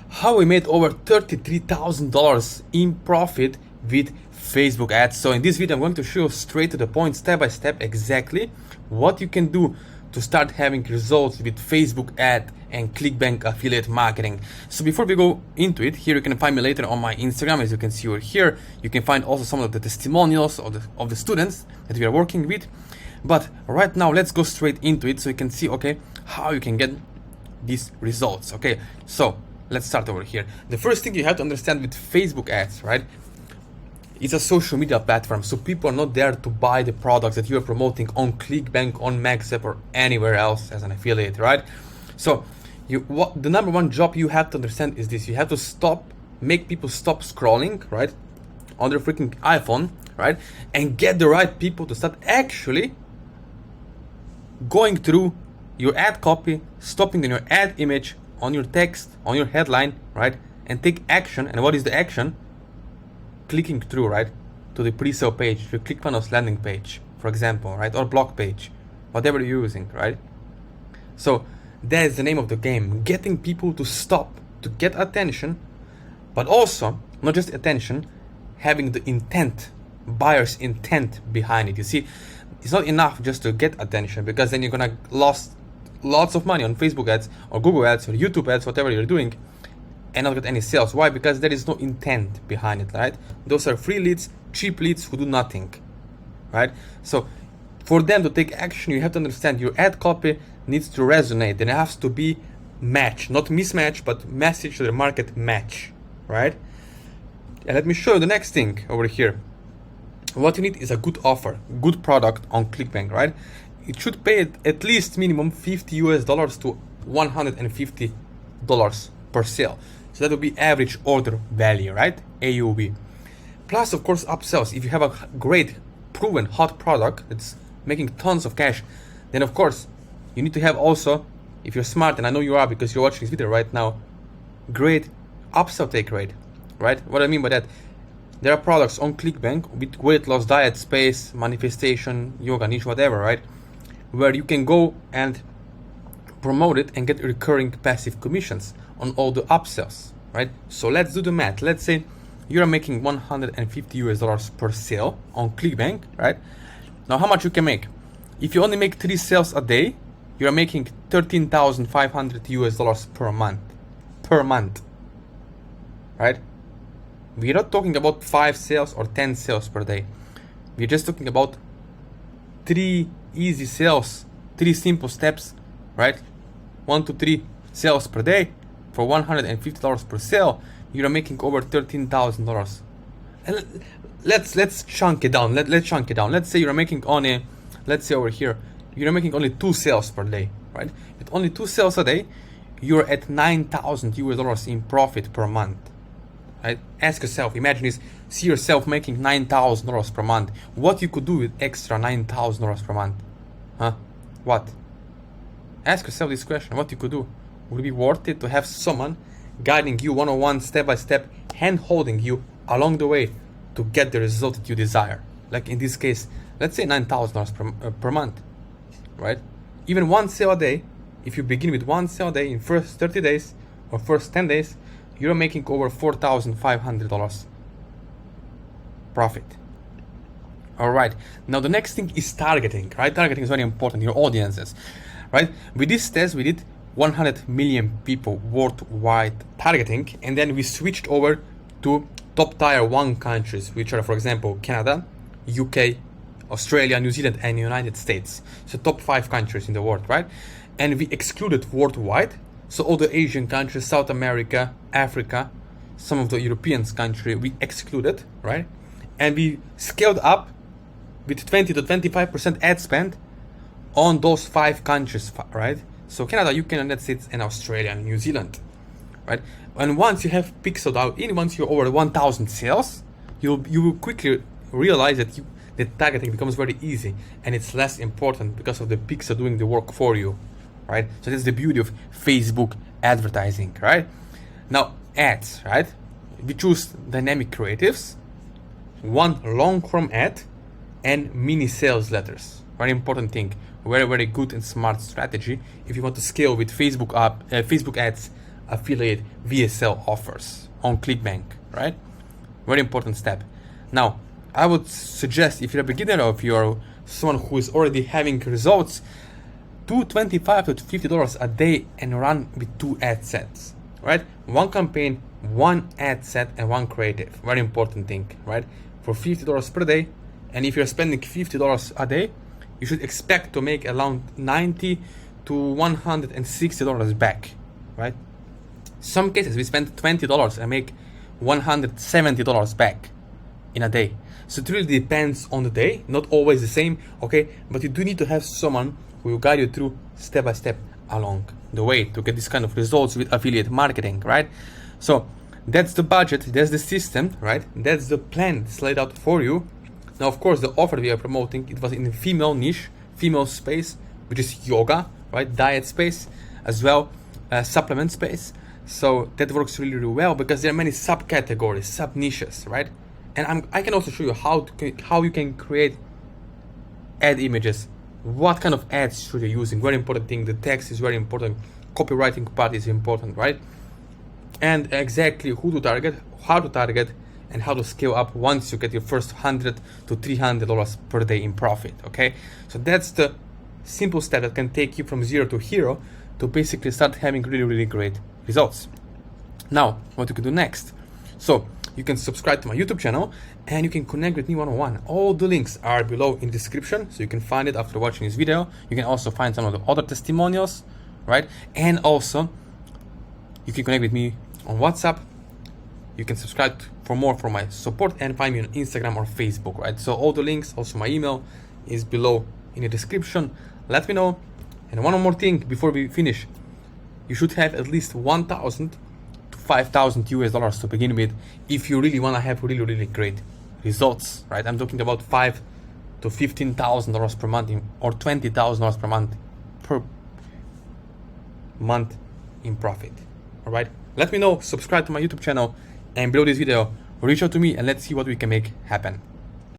how we made over $33,000 in profit with Facebook ads. So in this video, I'm going to show you straight to the point, step by step, exactly what you can do to start having results with Facebook ad and ClickBank affiliate marketing. So before we go into it, here you can find me later on my Instagram, as you can see over here. You can find also some of the testimonials of the students that we are working with. But right now, let's go straight into it so you can see, okay, how you can get these results. Okay, so let's start over here. The first thing you have to understand with Facebook ads, right? It's a social media platform, so people are not there to buy the products that you are promoting on ClickBank, on MaxApp, or anywhere else as an affiliate, right? So the number one job you have to understand is this: you have to make people stop scrolling, right, on their freaking iPhone, right, and get the right people to start actually going through your ad copy, stopping on your ad image, on your text, on your headline, right, and take action. And what is the action? Clicking through, right, to the pre-sale page, to ClickFunnels landing page, for example, right, or blog page, whatever you're using, right? So that is the name of the game: getting people to stop, to get attention, but also not just attention, having the intent, buyer's intent behind it. You see, it's not enough just to get attention, because then you're gonna lose lots of money on Facebook ads or Google ads or YouTube ads, whatever you're doing, and not get any sales. Why? Because there is no intent behind it, right? Those are free leads, cheap leads who do nothing, right? So for them to take action, you have to understand your ad copy needs to resonate. And it has to be match, not mismatch, but message to the market match, right? And let me show you the next thing over here. What you need is a good offer, good product on ClickBank, right? It should pay at least minimum $50 to $150 per sale. So that would be average order value, right? AOV. Plus, of course, upsells. If you have a great, proven, hot product that's making tons of cash, then of course, you need to have also, if you're smart, and I know you are because you're watching this video right now, great upsell take rate, right? What I mean by that, there are products on ClickBank with weight loss, diet, space, manifestation, yoga, niche, whatever, right? Where you can go and promote it and get recurring passive commissions on all the upsells, right? So let's do the math. Let's say you're making $150 per sale on ClickBank, right? Now, how much you can make? If you only make 3 sales a day, you're making $13,500 per month, right? We're not talking about 5 sales or 10 sales per day. We're just talking about 3 easy sales, 3 simple steps, right? 1 to 3 sales per day for $150 per sale. You're making over $13,000. And let's chunk it down. Let's chunk it down. Let's say you're making only, let's say over here, you're making only 2 sales per day, right? With only 2 sales a day, you're at $9,000 in profit per month, right? Ask yourself, imagine this, see yourself making $9,000 per month. What you could do with extra $9,000 per month? Huh? What? Ask yourself this question: what you could do? Would it be worth it to have someone guiding you one-on-one, step-by-step, hand-holding you along the way to get the result that you desire? Like in this case, let's say $9,000 per month, right? Even 1 sale a day, if you begin with 1 sale a day in first 30 days or first 10 days, you're making over $4,500 profit. All right, now the next thing is targeting, right? Targeting is very important, your audiences, right? With this test, we did 100 million people worldwide targeting, and then we switched over to top tier 1 countries, which are, for example, Canada, UK, Australia, New Zealand, and United States. So top 5 countries in the world, right? And we excluded worldwide, so all the Asian countries, South America, Africa, some of the European countries, we excluded, right? And we scaled up with 20 to 25% ad spend on those 5 countries, right? So Canada, UK, United States, and Australia, and New Zealand, right? And once you have pixeled out in, once you're over 1,000 sales, you will quickly realize that the targeting becomes very easy, and it's less important because of the pixel doing the work for you, right? So that's the beauty of Facebook advertising, right? Now ads, right? We choose dynamic creatives, 1 long form ad, and mini sales letters. Very important thing. Very, very good and smart strategy if you want to scale with Facebook ads affiliate VSL offers on ClickBank, right? Very important step. Now, I would suggest if you're a beginner or if you're someone who is already having results, do $25 to $50 a day and run with 2 ad sets, right? 1 campaign, 1 ad set, and 1 creative. Very important thing, right? For $50 per day, and if you're spending $50 a day, you should expect to make around $90 to $160 back, right? Some cases we spend $20 and make $170 back in a day. So it really depends on the day, not always the same, okay? But you do need to have someone who will guide you through step by step along the way to get this kind of results with affiliate marketing, right? So that's the budget, that's the system, right? That's the plan that's laid out for you. Now, of course, the offer we are promoting, it was in the female niche, female space, which is yoga, right? Diet space, as well, supplement space. So that works really, really well because there are many subcategories, sub niches, right? And I can also show you how you can create ad images. What kind of ads should you using? Very important thing. The text is very important. Copywriting part is important, right? And exactly who to target, how to target, and how to scale up once you get your first $100 to $300 per day in profit. Okay, so that's the simple step that can take you from 0 to hero to basically start having really, really great results. Now, what you can do next? So you can subscribe to my YouTube channel and you can connect with me one-on-one. All the links are below in the description, so you can find it after watching this video. You can also find some of the other testimonials, right? And also you can connect with me on WhatsApp. You can subscribe for more for my support and find me on Instagram or Facebook, right? So all the links, also my email, is below in the description. Let me know. And one more thing before we finish, you should have at least 1,000 to 5,000 US dollars to begin with if you really want to have really, really great results, right? I'm talking about $5,000 to $15,000 per month or $20,000 per month in profit. All right, let me know, subscribe to my YouTube channel, and below this video reach out to me and let's see what we can make happen.